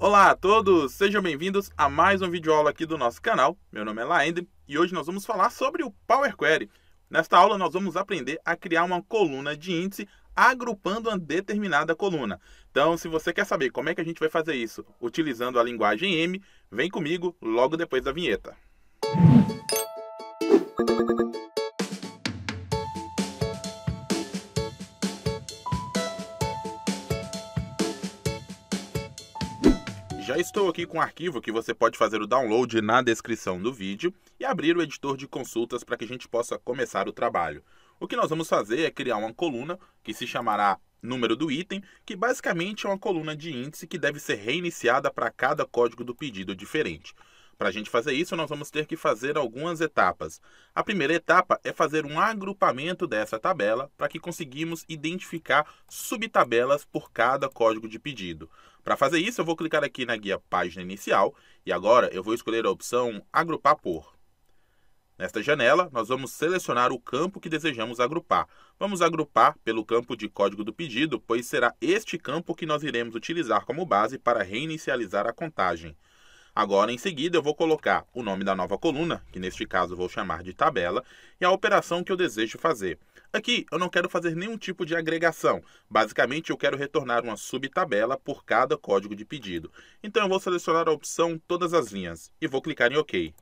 Olá a todos, sejam bem-vindos a mais um vídeo aula aqui do nosso canal. Meu nome é Laender e hoje nós vamos falar sobre o Power Query. Nesta aula nós vamos aprender a criar uma coluna de índice agrupando uma determinada coluna. Então, se você quer saber como é que a gente vai fazer isso utilizando a linguagem M, vem comigo logo depois da vinheta. Já estou aqui com um arquivo que você pode fazer o download na descrição do vídeo e abrir o editor de consultas para que a gente possa começar o trabalho. O que nós vamos fazer é criar uma coluna que se chamará número do item, que basicamente é uma coluna de índice que deve ser reiniciada para cada código do pedido diferente. Para a gente fazer isso, nós vamos ter que fazer algumas etapas. A primeira etapa é fazer um agrupamento dessa tabela para que conseguimos identificar subtabelas por cada código de pedido. Para fazer isso, eu vou clicar aqui na guia Página Inicial e agora eu vou escolher a opção Agrupar por. Nesta janela, nós vamos selecionar o campo que desejamos agrupar. Vamos agrupar pelo campo de código do pedido, pois será este campo que nós iremos utilizar como base para reinicializar a contagem. Agora, em seguida, eu vou colocar o nome da nova coluna, que neste caso vou chamar de tabela, e a operação que eu desejo fazer. Aqui, eu não quero fazer nenhum tipo de agregação. Basicamente, eu quero retornar uma subtabela por cada código de pedido. Então, eu vou selecionar a opção Todas as linhas e vou clicar em OK.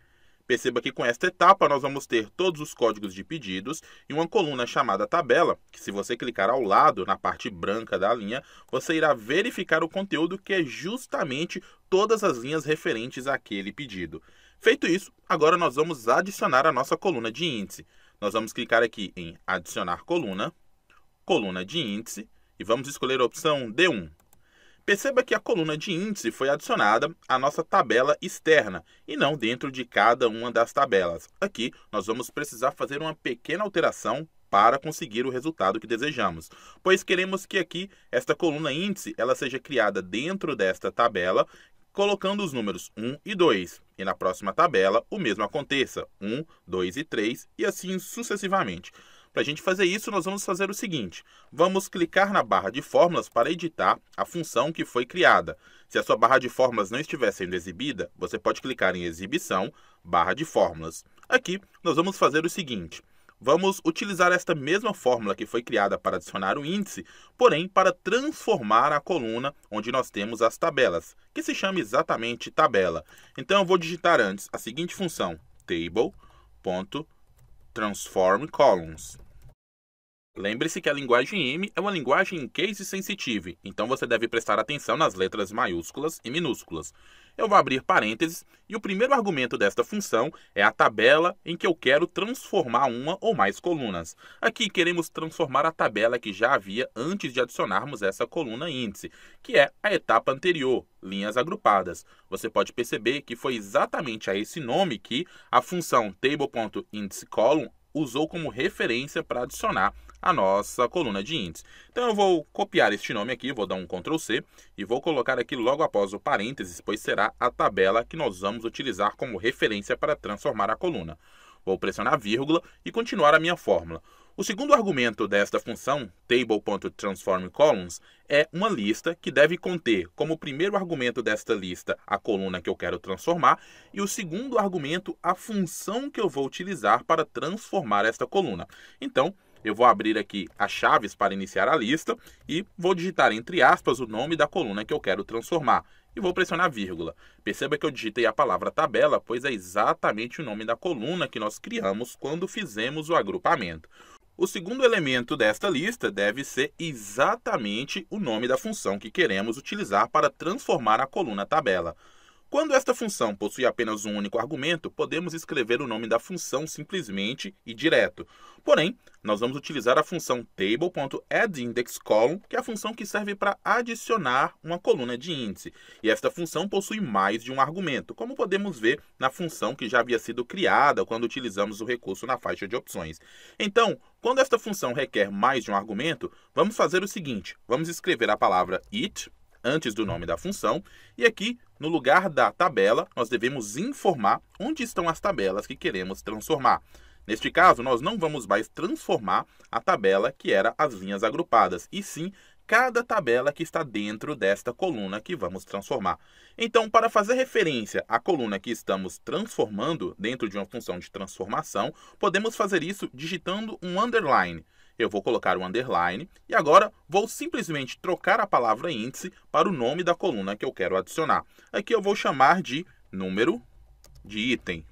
Perceba que com esta etapa nós vamos ter todos os códigos de pedidos e uma coluna chamada tabela, que se você clicar ao lado, na parte branca da linha, você irá verificar o conteúdo que é justamente todas as linhas referentes àquele pedido. Feito isso, agora nós vamos adicionar a nossa coluna de índice. Nós vamos clicar aqui em Adicionar coluna, coluna de índice, e vamos escolher a opção D1. Perceba que a coluna de índice foi adicionada à nossa tabela externa e não dentro de cada uma das tabelas. Aqui, nós vamos precisar fazer uma pequena alteração para conseguir o resultado que desejamos, pois queremos que aqui esta coluna índice ela seja criada dentro desta tabela, colocando os números 1 e 2, e na próxima tabela o mesmo aconteça, 1, 2 e 3, e assim sucessivamente. Para a gente fazer isso, nós vamos fazer o seguinte, vamos clicar na barra de fórmulas para editar a função que foi criada. Se a sua barra de fórmulas não estiver sendo exibida, você pode clicar em Exibição, barra de fórmulas. Aqui, nós vamos fazer o seguinte, vamos utilizar esta mesma fórmula que foi criada para adicionar o índice, porém para transformar a coluna onde nós temos as tabelas, que se chama exatamente tabela. Então, eu vou digitar antes a seguinte função, table.transform columns. Lembre-se que a linguagem M é uma linguagem case sensitive, então você deve prestar atenção nas letras maiúsculas e minúsculas. Eu vou abrir parênteses e o primeiro argumento desta função é a tabela em que eu quero transformar uma ou mais colunas. Aqui queremos transformar a tabela que já havia antes de adicionarmos essa coluna índice, que é a etapa anterior, linhas agrupadas. Você pode perceber que foi exatamente a esse nome que a função table.IndiceColumn usou como referência para adicionar a nossa coluna de índice. Então eu vou copiar este nome aqui, vou dar um Ctrl C e vou colocar aqui logo após o parênteses, pois será a tabela que nós vamos utilizar como referência para transformar a coluna. Vou pressionar vírgula e continuar a minha fórmula. O segundo argumento desta função, table.transformColumns, é uma lista que deve conter como primeiro argumento desta lista a coluna que eu quero transformar e o segundo argumento a função que eu vou utilizar para transformar esta coluna. Então, eu vou abrir aqui as chaves para iniciar a lista e vou digitar entre aspas o nome da coluna que eu quero transformar. E vou pressionar vírgula. Perceba que eu digitei a palavra tabela, pois é exatamente o nome da coluna que nós criamos quando fizemos o agrupamento. O segundo elemento desta lista deve ser exatamente o nome da função que queremos utilizar para transformar a coluna tabela. Quando esta função possui apenas um único argumento, podemos escrever o nome da função simplesmente e direto. Porém, nós vamos utilizar a função table.addIndexColumn, que é a função que serve para adicionar uma coluna de índice. E esta função possui mais de um argumento, como podemos ver na função que já havia sido criada quando utilizamos o recurso na faixa de opções. Então, quando esta função requer mais de um argumento, vamos fazer o seguinte, vamos escrever a palavra it antes do nome da função, e aqui, no lugar da tabela, nós devemos informar onde estão as tabelas que queremos transformar. Neste caso, nós não vamos mais transformar a tabela que era as linhas agrupadas, e sim cada tabela que está dentro desta coluna que vamos transformar. Então, para fazer referência à coluna que estamos transformando dentro de uma função de transformação, podemos fazer isso digitando um underline. Eu vou colocar o underline e agora vou simplesmente trocar a palavra índice para o nome da coluna que eu quero adicionar. Aqui eu vou chamar de número de item.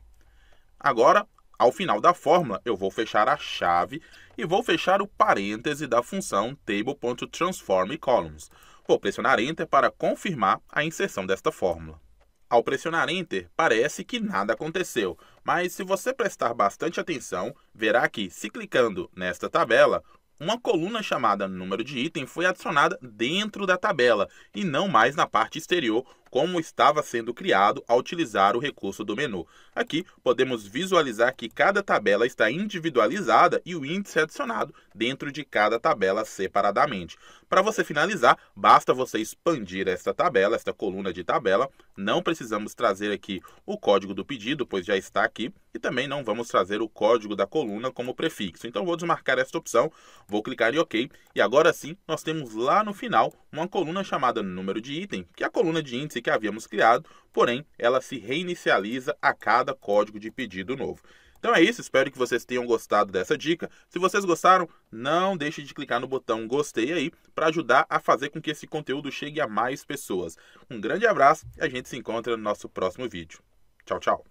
Agora, ao final da fórmula, eu vou fechar a chave e vou fechar o parêntese da função table.transformColumns. Vou pressionar Enter para confirmar a inserção desta fórmula. Ao pressionar Enter, parece que nada aconteceu, mas se você prestar bastante atenção, verá que, se clicando nesta tabela, uma coluna chamada número de item foi adicionada dentro da tabela e não mais na parte exterior, como estava sendo criado ao utilizar o recurso do menu. Aqui podemos visualizar que cada tabela está individualizada e o índice é adicionado dentro de cada tabela separadamente. Para você finalizar, basta você expandir esta tabela, esta coluna de tabela. Não precisamos trazer aqui o código do pedido, pois já está aqui, e também não vamos trazer o código da coluna como prefixo. Então vou desmarcar esta opção, vou clicar em OK, e agora sim nós temos lá no final uma coluna chamada número de item, que é a coluna de índice que havíamos criado, porém ela se reinicializa a cada código de pedido novo. Então é isso, espero que vocês tenham gostado dessa dica. Se vocês gostaram, não deixe de clicar no botão gostei aí para ajudar a fazer com que esse conteúdo chegue a mais pessoas. Um grande abraço e a gente se encontra no nosso próximo vídeo. Tchau, tchau!